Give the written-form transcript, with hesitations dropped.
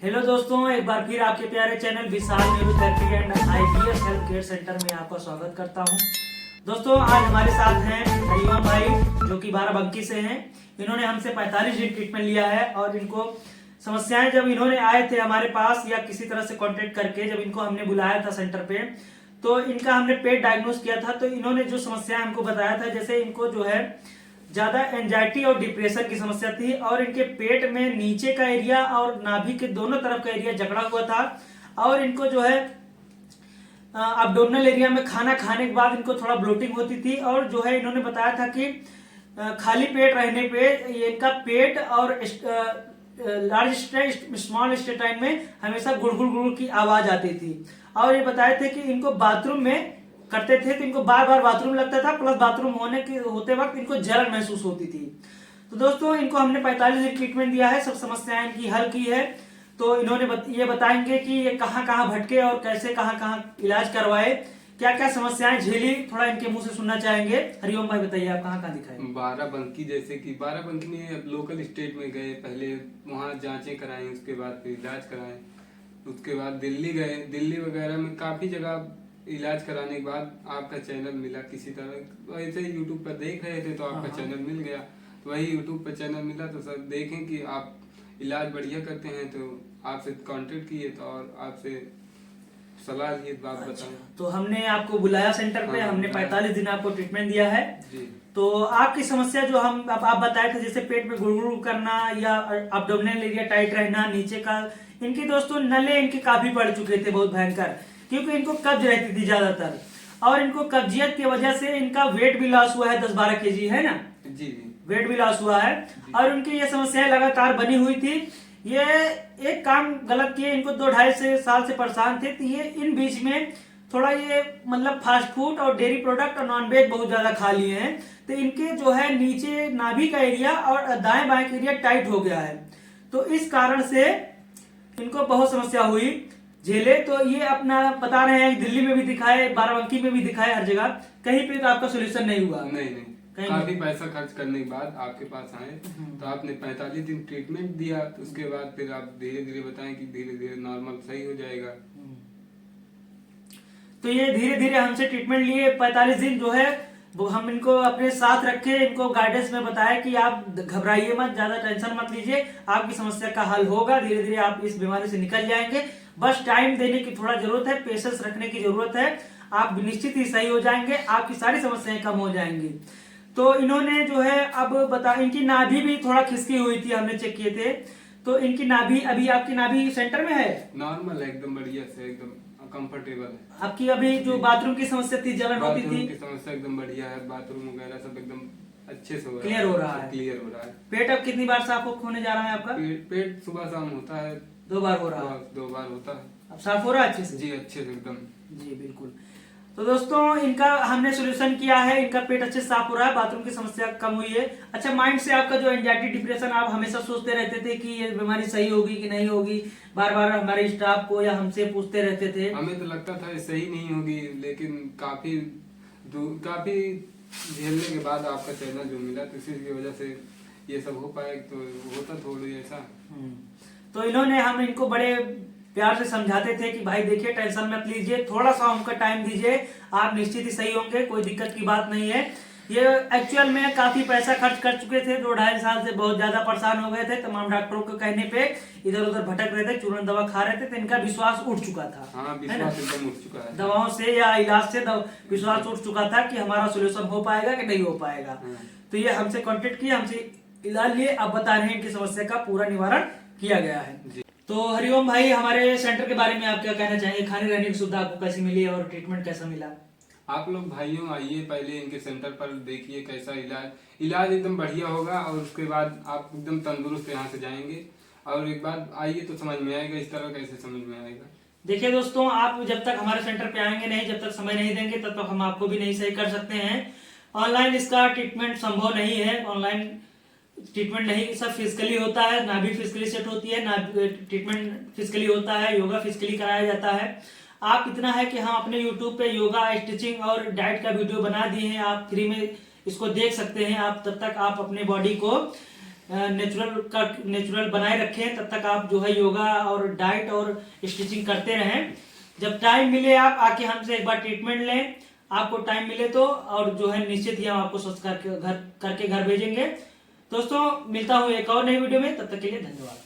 Hello दोस्तों, एक बार फिर आपके प्यारे channel Vishal neurotherapy and IVF health care centre में आपका स्वागत करता हूं। दोस्तों, आज हमारे साथ हैं हरिओम भाई, जो कि बाराबंकी से हैं। इन्होंने हमसे 45 दिन ट्रीटमेंट लिया है और इनको समस्याएं जब इन्होंने आए थे हमारे पास या किसी तरह से कांटेक्ट करके जब इनको हमने बुलाया था सेंटर पे, तो इनका हमने पेट डायग्नोस किया था। तो इन्होंने जो समस्याएं हमको बताया था, जैसे इनको जो है ज्यादा एंजाइटी और डिप्रेशन की समस्या थी और इनके पेट में नीचे का एरिया और नाभि के दोनों तरफ का एरिया जकड़ा हुआ था और इनको जो है अब्डोमिनल एरिया में खाना खाने के बाद इनको थोड़ा ब्लोटिंग होती थी। और जो है इन्होंने बताया था कि खाली पेट रहने पे ये इनका पेट और लार्ज स्मॉल इंटेस्टाइन में हमेशा गुड़गुड़ गुड़गुड़ की आवाज आती थी। और ये बताए थे कि इनको बाथरूम में करते थे तो इनको बार बार बाथरूम लगता था, प्लस बाथरूम होते वक्त इनको जलन महसूस होती थी। तो दोस्तों, इनको हमने 45 दिन ट्रीटमेंट दिया है, सब समस्याएं इनकी हल की है। तो इन्होंने ये बताएंगे कि ये कहाँ कहाँ भटके और कैसे कहाँ कहाँ इलाज करवाए, क्या क्या समस्याएं झेली, थोड़ा इनके मुंह से सुनना चाहेंगे। हरिओम भाई, बताइए आप कहाँ कहाँ दिखाए? बाराबंकी, जैसे कि बाराबंकी में लोकल स्टेट में गए, पहले वहाँ जांचें कराएं, उसके बाद फिर इलाज कराएं। उसके बाद दिल्ली गए, दिल्ली वगैरह में काफी जगह इलाज कराने के बाद आपका चैनल मिला किसी तरह। वैसे ही यूट्यूब पर देख रहे थे तो आपका चैनल मिल गया, तो वही यूट्यूब पर चैनल मिला तो सर देखें कि आप इलाज बढ़िया करते हैं तो आपसे कांटेक्ट किए तो और आपसे सलाह लिए बात बताएं। तो हमने आपको बुलाया सेंटर पे, हमने 45 दिन आपको ट्रीटमेंट दिया है जी। तो आपकी समस्या जो आप बताए थे, जैसे पेट में गुड़गुड़ करना या अब्डोमिनल एरिया टाइट रहना, नीचे का, इनकी दोस्तों नले इनके काफी बढ़ चुके थे, बहुत भयंकर, क्योंकि इनको कब्ज रहती थी ज्यादातर और इनको कब्जियत की वजह से इनका वेट भी लॉस हुआ है, 10-12 केजी है ना जी। वेट भी लॉस हुआ है और उनकी ये समस्याएं लगातार बनी हुई थी। ये एक काम गलत किए, इनको 2-2.5 साल से परेशान थे। तो ये इन बीच में थोड़ा ये मतलब फास्ट फूड और डेयरी प्रोडक्ट और नॉनवेज बहुत ज्यादा खा लिए हैं, तो इनके जो है नीचे नाभि का एरिया और दाएं बाएं का एरिया टाइट हो गया है। तो इस कारण से इनको बहुत समस्या हुई झेले। तो ये अपना बता रहे हैं, दिल्ली में भी दिखाए, बाराबंकी में भी दिखाए, हर जगह, कहीं पे तो आपका सोल्यूशन नहीं हुआ। नहीं, काफी पैसा खर्च करने के बाद आपके पास आए तो आपने 45 दिन ट्रीटमेंट दिया, तो उसके बाद फिर आप धीरे धीरे बताएं कि धीरे धीरे नॉर्मल सही हो जाएगा। तो ये धीरे धीरे हमसे ट्रीटमेंट लिए, 45 दिन जो है वो हम इनको अपने साथ रखे, इनको गाइडेंस में बताया कि आप घबराइए मत, ज्यादा टेंशन मत लीजिए, आपकी समस्या का हल होगा, धीरे धीरे आप इस बीमारी से निकल जाएंगे। बस टाइम देने की थोड़ा जरूरत है, पेशेंस रखने की जरूरत है, आप निश्चित ही सही हो जाएंगे, आपकी सारी समस्याएं कम हो जाएंगी। तो इन्होंने जो है अब बता, इनकी नाभि भी थोड़ा खिसकी हुई थी, हमने चेक किए थे, तो इनकी नाभि, अभी आपकी नाभि सेंटर में है, नॉर्मल है, एकदम बढ़िया से, एकदम कंफर्टेबल है। आपकी अभी जो बाथरूम की समस्या थी, जलन होती थी, की समस्या एकदम बढ़िया है, बाथरूम वगैरह सब एकदम अच्छे से हो क्लियर हो रहा है, क्लियर हो रहा है। पेट अब कितनी बार साफ होने जा रहा है आपका? पेट सुबह शाम होता है, 2 बार हो रहा है, 2 बार होता है। अब साफ हो रहा है अच्छे से? जी, अच्छे से एकदम। जी बिल्कुल। तो दोस्तों, इनका हमने सोल्यूशन किया है, इनका पेट अच्छे से साफ हो रहा है, बाथरूम की समस्या कम हुई है। अच्छा, माइंड से आपका जो एंजाइटी डिप्रेशन, आप हमेशा सोचते रहते थे कि ये बीमारी सही होगी कि नहीं होगी, बार बार हमारे स्टाफ को या हमसे पूछते रहते थे। हमें तो लगता था ये सही नहीं होगी, लेकिन काफी झेलने के बाद आपका चैनल जो मिला, तो इसी की वजह से ये सब हो पाए, तो होता थोड़ी ऐसा। तो इन्होंने, हम इनको बड़े प्यार से समझाते थे कि भाई देखिए, टेंशन मत लीजिए, थोड़ा सा हमका टाइम दीजिए, आप निश्चित ही सही होंगे, कोई दिक्कत की बात नहीं है। ये एक्चुअल में काफी पैसा खर्च कर चुके थे, 2-2.5 साल से बहुत ज्यादा परेशान हो गए थे, तमाम डॉक्टरों के कहने पे इधर उधर भटक रहे थे, चूरन दवा खा रहे थे, तो इनका विश्वास उठ चुका था। हाँ, विश्वास एकदम उठ चुका है, दवाओं से या इलाज से विश्वास उठ चुका था कि हमारा सोल्यूशन हो पाएगा कि नहीं हो पाएगा। तो ये हमसे कॉन्टेक्ट किया, हमसे इलाज लिए, अब बता रहे हैं कि समस्या का पूरा निवारण किया गया है। तो हरिओम भाई, हमारे सेंटर के बारे में आप क्या कहना चाहेंगे? खाने रहने की सुविधा आपको कैसी मिली और ट्रीटमेंट कैसा मिला? आप लोग भाइयों आइए, पहले इनके सेंटर पर देखिए कैसा इलाज एकदम बढ़िया होगा, और उसके बाद आप एकदम तंदुरुस्त यहाँ से जाएंगे। और एक बार आइए तो समझ में आएगा, इस तरह कैसे समझ में आएगा। देखिए दोस्तों, आप जब तक हमारे सेंटर पे आएंगे नहीं, जब तक समय नहीं देंगे, तब तक हम आपको भी नहीं सही कर सकते हैं। ऑनलाइन इसका ट्रीटमेंट संभव नहीं है, ऑनलाइन ट्रीटमेंट नहीं, सब फिजिकली होता है, नाभि फिजिकली सेट होती है, ट्रीटमेंट फिजिकली होता है, योगा फिजिकली कराया जाता है। आप इतना है कि हम अपने YouTube पे योगा, स्टिचिंग और डाइट का वीडियो बना दिए हैं, आप फ्री में इसको देख सकते हैं। आप तब तक आप अपने बॉडी को नेचुरल बनाए रखें, तब तक आप जो है योगा और डाइट और स्टिचिंग करते रहें। जब टाइम मिले आप आके हमसे एक बार ट्रीटमेंट लें, आपको टाइम मिले तो, और जो है निश्चित ही हम आपको स्वस्थ करके घर भेजेंगे। दोस्तों मिलता हूँ एक और नई वीडियो में, तब तक के लिए धन्यवाद।